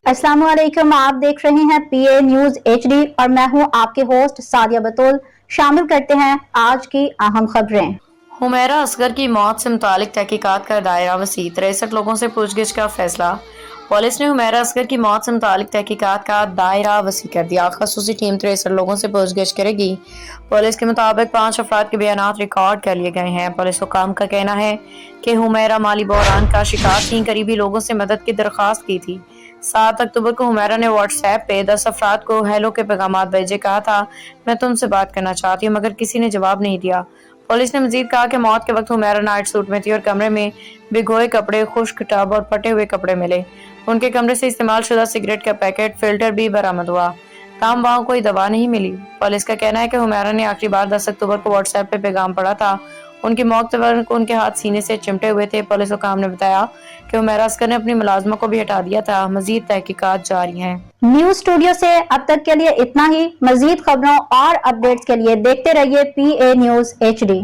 अस्सलाम वालेकुम, आप देख रहे हैं पीए न्यूज एचडी और मैं हूं आपके होस्ट सादिया बतूल। शामिल करते हैं आज की अहम खबरें। हुमैरा असगर की मौत से मुतालिक तहकीकात का दायरा वसी, 63 लोगों से पूछगिछ का फैसला। पुलिस ने हुमैरा असगर की मौत से मुतालिक तहकीकात का दायरा वसी कर दिया। खसूसी टीम 63 लोगों से पूछगिछ करेगी। पुलिस के मुताबिक 5 अफराद के बयानात रिकॉर्ड कर लिए गए हैं। पुलिस हुकाम का कहना है कि हुमैरा माली बहरान का शिकार थी, करीबी लोगों से मदद की दरख्वास्त की थी। 7 अक्टूबर को हुमैरा ने व्हाट्सएप पे 10 अफराद को हेलो के पैगाम भेजे, कहा था मैं तुमसे बात करना चाहती हूँ, मगर किसी ने जवाब नहीं दिया। पुलिस ने मजीद कहा कि मौत के वक्त हुमैरा नाइट सूट में थी और कमरे में भिगोए कपड़े, खुश्क टब और फटे हुए कपड़े मिले। उनके कमरे से इस्तेमाल शुदा सिगरेट का पैकेट, फिल्टर भी बरामद हुआ। ताहम वहाँ कोई दवा नहीं मिली। पुलिस का कहना है कि हुमैरा ने आखिरी बार 10 अक्टूबर को व्हाट्सएप पे पैगाम पढ़ा था। उनकी मौत के वक्त उनके हाथ सीने से चिमटे हुए थे। पुलिस हुकाम ने बताया कि हुमैरा असगर ने अपनी मुलाजमा को भी हटा दिया था। मजीद तहकीकात जारी हैं। न्यूज स्टूडियो से अब तक के लिए इतना ही। मजीद खबरों और अपडेट्स के लिए देखते रहिए पीए न्यूज एचडी।